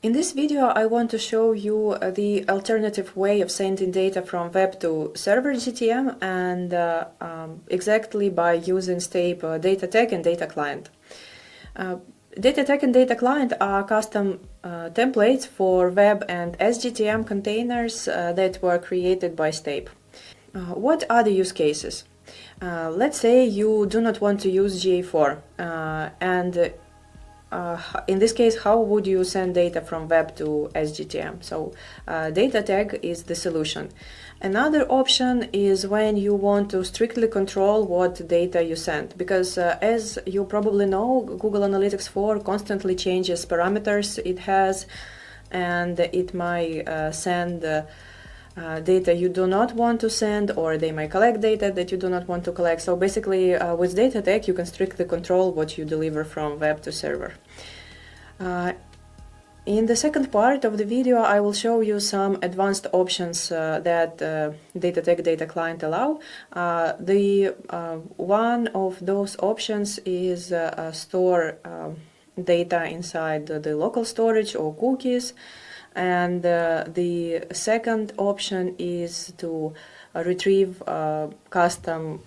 In this video, I want to show you the alternative way of sending data from web to server GTM and exactly by using Stape data tag and data client. Data tag and data client are custom templates for web and SGTM containers that were created by Stape. What are the use cases? Let's say you do not want to use GA4 and in this case, how would you send data from web to SGTM? So data tag is the solution. Another option is when you want to strictly control what data you send, because as you probably know, Google Analytics 4 constantly changes parameters it has, and it might send data you do not want to send, or they might collect data that you do not want to collect. So basically, with data tag, you can strictly control what you deliver from web to server. In the second part of the video, I will show you some advanced options that data tag data client allow. One of those options is store data inside the local storage or cookies. And the second option is to retrieve custom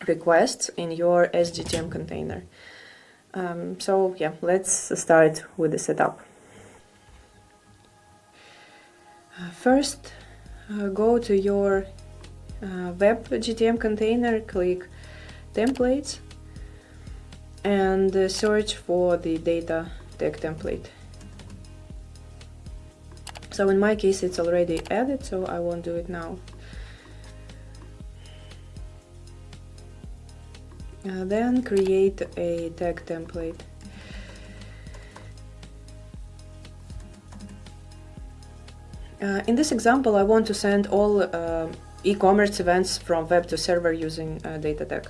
requests in your SGTM container. So yeah, let's start with the setup. First, go to your web GTM container, click templates, and search for the data tag template. So in my case, it's already added, so I won't do it now. Then create a tag template. In this example, I want to send all e-commerce events from web to server using data tag.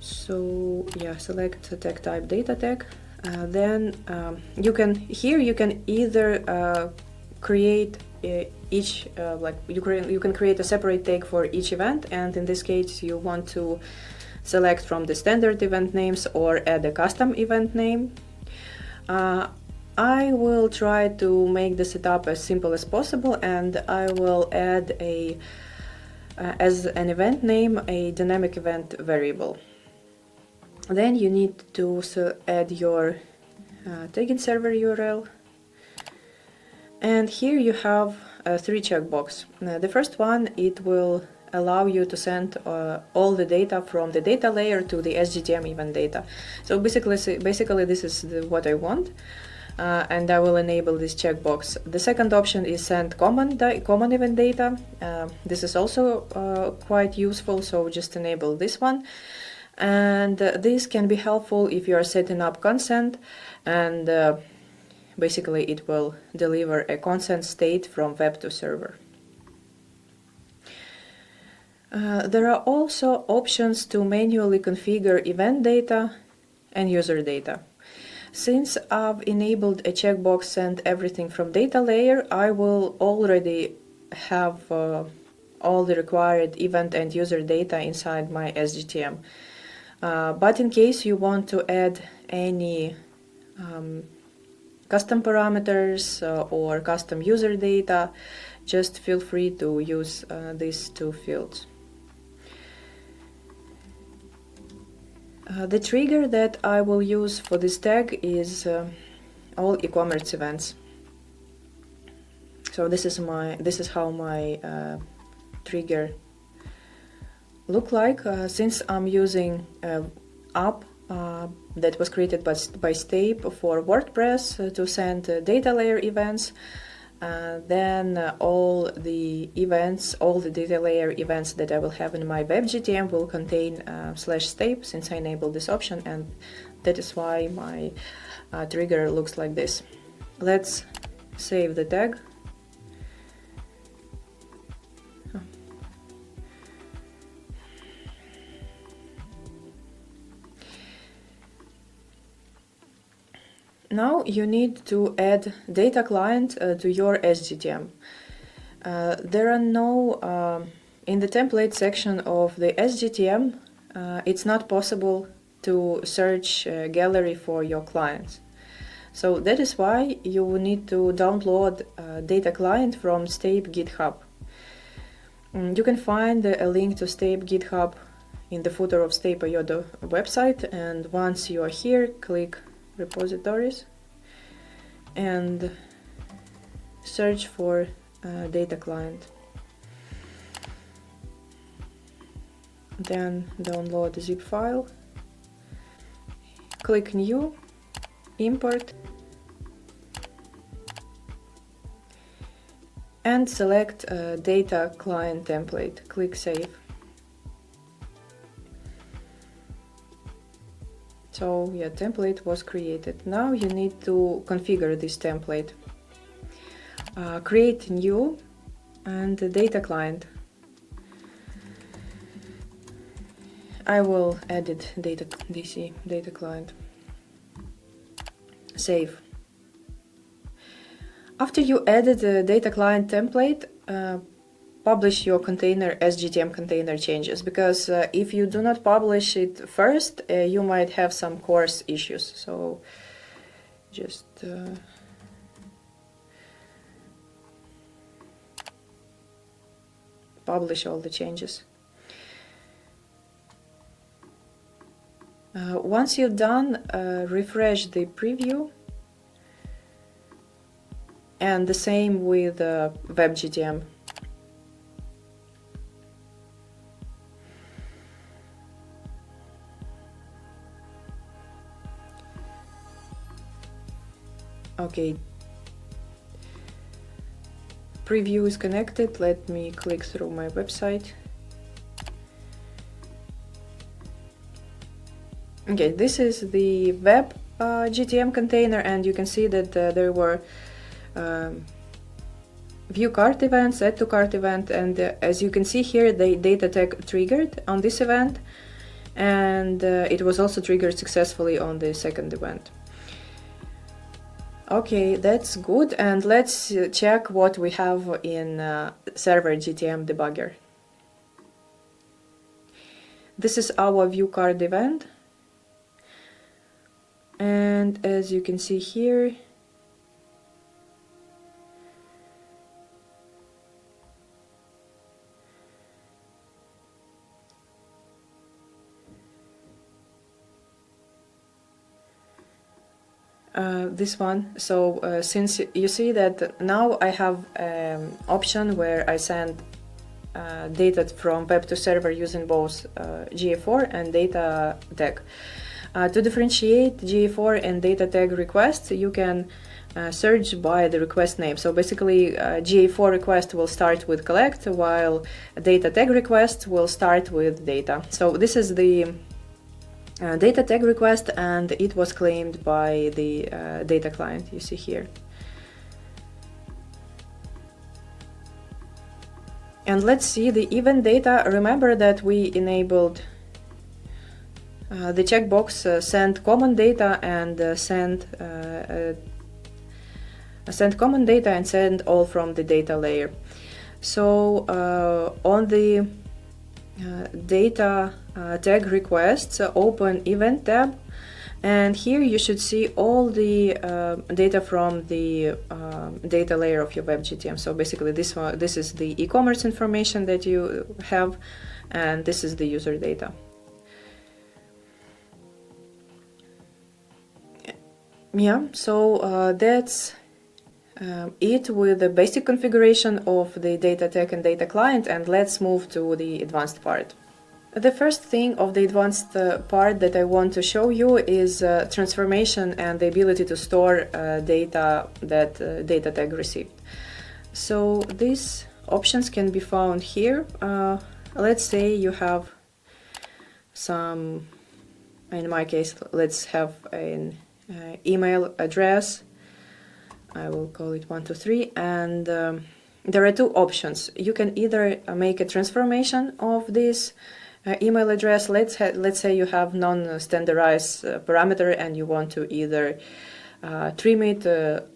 So yeah, select the tag type data tag. Then you can either create each you can create a separate tag for each event, and in this case you want to select from the standard event names or add a custom event name. I will try to make the setup as simple as possible, and I will add as an event name a dynamic event variable. Then you need to add your tagging server URL. And here you have 3 checkboxes. The first one, it will allow you to send all the data from the data layer to the SGTM event data. So basically this is what I want, and I will enable this checkbox. The second option is send common event data. This is also quite useful, so just enable this one. And this can be helpful if you are setting up consent, and basically it will deliver a consent state from web to server. There are also options to manually configure event data and user data. Since I've enabled a checkbox send everything from data layer, I will already have all the required event and user data inside my SGTM. But in case you want to add any custom parameters or custom user data, just feel free to use these 2 fields. The trigger that I will use for this tag is all e-commerce events. So this is how my trigger look like. Since I'm using app that was created by Stape for WordPress to send data layer events, then all the data layer events that I will have in my web GTM will contain /Stape, since I enabled this option, and that is why my trigger looks like this. Let's save the tag. Now you need to add data client to your SGTM. There are no, in the template section of the SGTM, it's not possible to search gallery for your clients. So that is why you need to download data client from Stape GitHub. You can find a link to Stape GitHub in the footer of Stape.io website, and once you are here, click repositories and search for data client. Then download the zip file, click new, import, and select data client template. Click save. So yeah, template was created. Now you need to configure this template. Create new and the data client. I will edit DC data client. Save. After you edit the data client template, publish your container as GTM container changes, because if you do not publish it first, you might have some coarse issues. So just publish all the changes. Once you're done, refresh the preview, and the same with WebGTM. Okay, preview is connected. Let me click through my website. Okay, this is the web GTM container, and you can see that there were view cart events, add to cart event, and as you can see here, the data tag triggered on this event, and it was also triggered successfully on the second event. Okay, that's good, and let's check what we have in server GTM debugger. This is our view card event, and as you can see here, this one. So since you see that now I have an option where I send data from web to server using both GA4 and data tag. To differentiate GA4 and data tag requests, you can search by the request name. So basically GA4 request will start with collect, while data tag request will start with data. So this is the data tag request, and it was claimed by the data client you see here. And let's see the event data. Remember that we enabled the checkbox send common data and send common data and send all from the data layer. So on the data tag requests, open event tab, and here you should see all the data from the data layer of your WebGTM. So basically this is the e-commerce information that you have, and this is the user data. Yeah, so that's it with the basic configuration of the data tag and data client, and let's move to the advanced part. The first thing of the advanced part that I want to show you is transformation and the ability to store data that data tag received. So these options can be found here. Let's say you have some, in my case, let's have an email address. I will call it 123, and there are two options. You can either make a transformation of this email address. Let's say you have non-standardized parameter and you want to either trim it,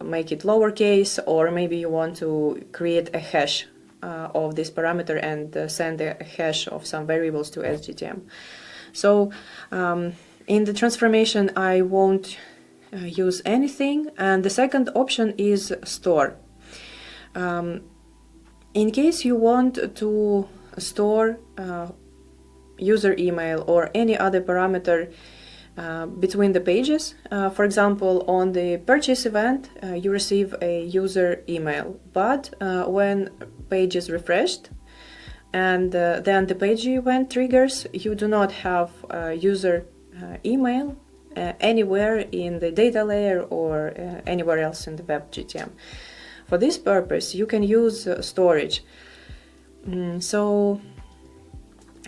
make it lowercase, or maybe you want to create a hash of this parameter and send a hash of some variables to SGTM. So in the transformation, I won't use anything, and the second option is store. In case you want to store user email or any other parameter between the pages, for example, on the purchase event you receive a user email, but when page is refreshed and then the page event triggers, you do not have user email anywhere in the data layer or anywhere else in the web GTM. For this purpose, you can use storage. So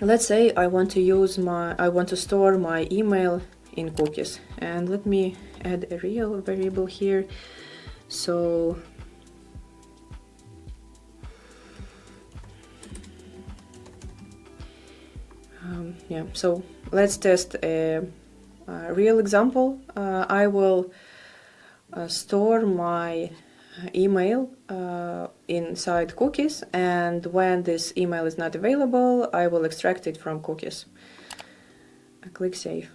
let's say I want to store my email in cookies, and let me add a real variable here. So so let's test a real example. I will store my email inside cookies, and when this email is not available, I will extract it from cookies. Click Save.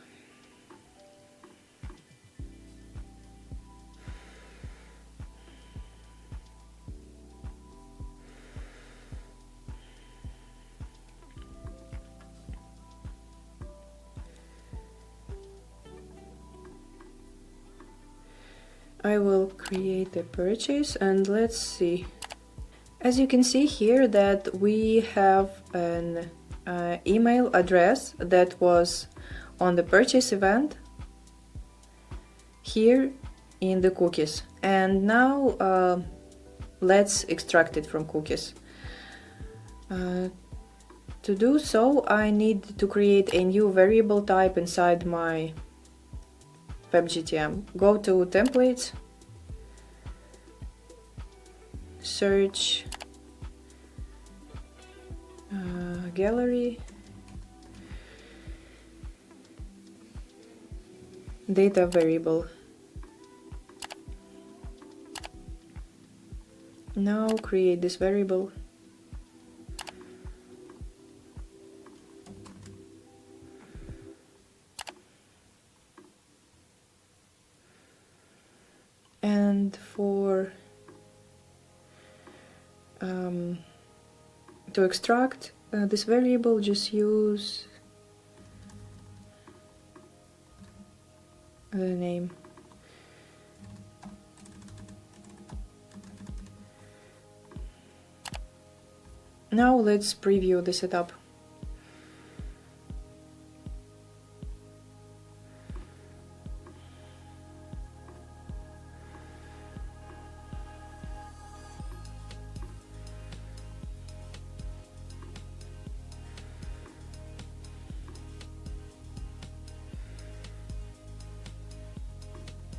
I will create a purchase, and let's see. As you can see here that we have an email address that was on the purchase event here in the cookies, and now let's extract it from cookies. To do so, I need to create a new variable type inside my WebGTM. Go to templates, search gallery, data variable. Now create this variable. And for to extract this variable, just use the name. Now let's preview the setup.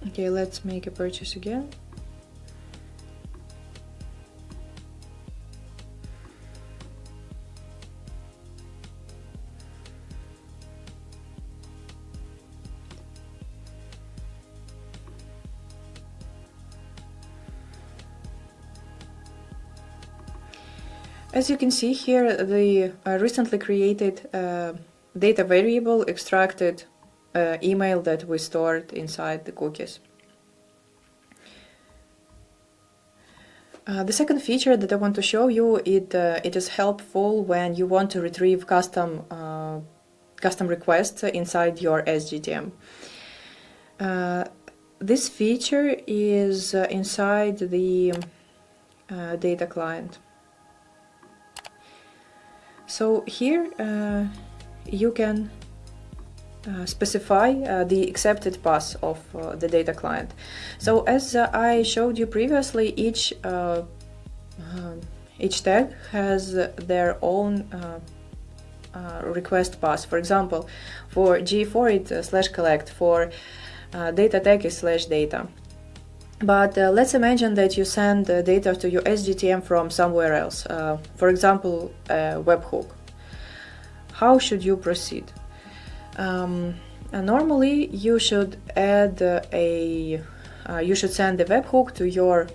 Okay, let's make a purchase again. As you can see here, the recently created data variable extracted email that we stored inside the cookies. The second feature that I want to show you, it is helpful when you want to retrieve custom requests inside your SGTM. This feature is inside the data client. So here you can specify the accepted path of the data client. So as I showed you previously, each tag has their own request path. For example, for G4 it's /collect, for data tag is /data. But let's imagine that you send data to your SGTM from somewhere else, for example, a webhook. How should you proceed? Normally, you should add you should send the webhook to your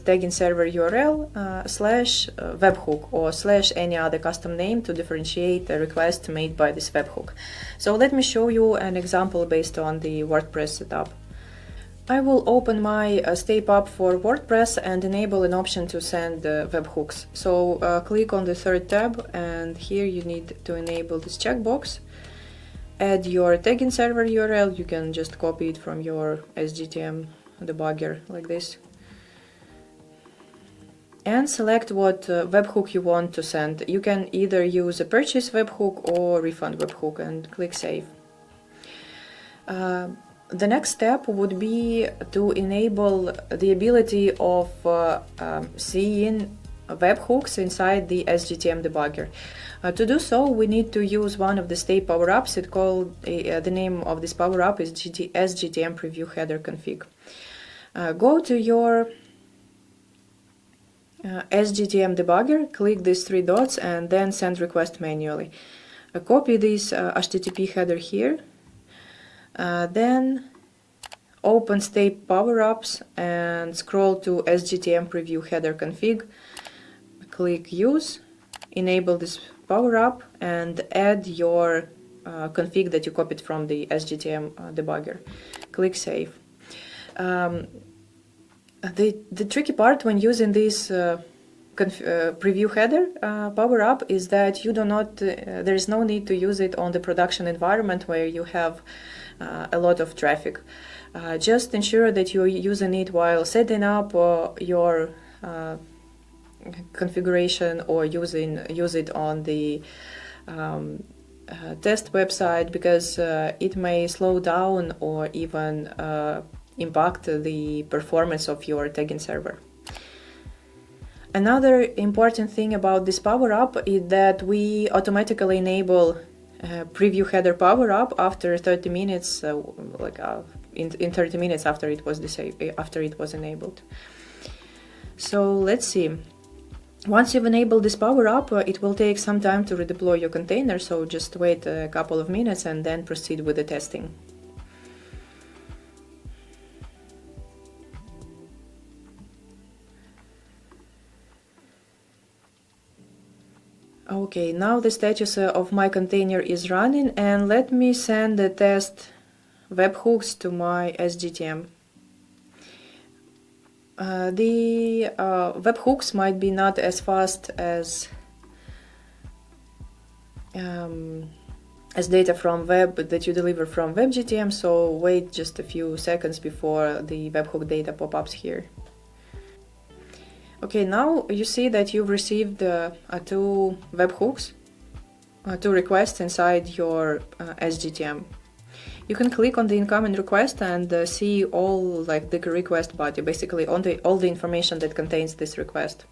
tagging server URL /webhook or /any other custom name to differentiate the request made by this webhook. So let me show you an example based on the WordPress setup. I will open my Stape app for WordPress and enable an option to send webhooks. So click on the third tab, and here you need to enable this checkbox. Add your tagging server URL. You can just copy it from your SGTM debugger like this. And select what webhook you want to send. You can either use a purchase webhook or refund webhook, and click Save. The next step would be to enable the ability of seeing webhooks inside the SGTM debugger. To do so, we need to use one of the Stape power-ups. The name of this power-up is SGTM preview header config. Go to your SGTM debugger, click these three dots, and then send request manually. Copy this HTTP header here. Then open Stape power-ups and scroll to SGTM preview header config. Click Use, enable this power-up, and add your config that you copied from the SGTM debugger. Click Save. The tricky part when using this preview header power-up is that you do not. There is no need to use it on the production environment where you have a lot of traffic. Just ensure that you're using it while setting up your configuration, or use it on the test website, because it may slow down or even impact the performance of your tagging server. Another important thing about this power-up is that we automatically enable preview header power-up after 30 minutes, in 30 minutes after it was enabled. So let's see. Once you've enabled this power-up, it will take some time to redeploy your container, so just wait a couple of minutes and then proceed with the testing. Okay, now the status of my container is running, and let me send the test webhooks to my SGTM. The webhooks might be not as fast as data from web that you deliver from WebGTM, so wait just a few seconds before the webhook data pop-ups here. Okay, now you see that you've received two webhooks, two requests inside your SGTM. You can click on the incoming request and see all the request body, basically all the information that contains this request.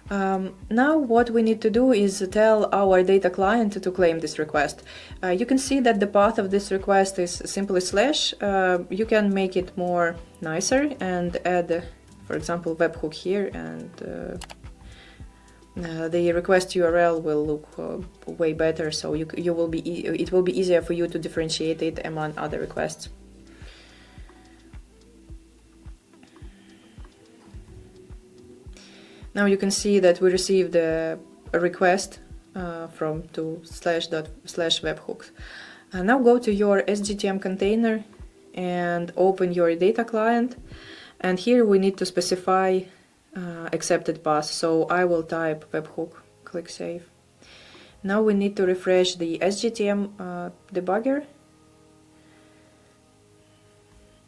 Now what we need to do is tell our data client to claim this request. You can see that the path of this request is simply slash. You can make it more nicer and add, for example, webhook here, and the request URL will look way better, so it will be easier for you to differentiate it among other requests. Now you can see that we received a request from to /webhooks. Now go to your SGTM container and open your data client, and here we need to specify accepted path, so I will type webhook, click Save. Now we need to refresh the SGTM debugger,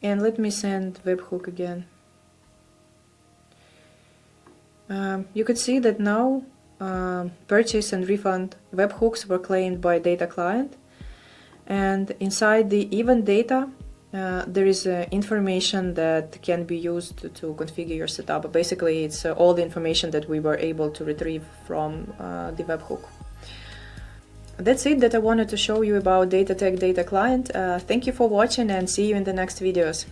and let me send webhook again. You could see that now purchase and refund webhooks were claimed by data client, and inside the event data there is information that can be used to configure your setup. Basically, it's all the information that we were able to retrieve from the webhook. That's it that I wanted to show you about data tag data client. Thank you for watching, and see you in the next videos.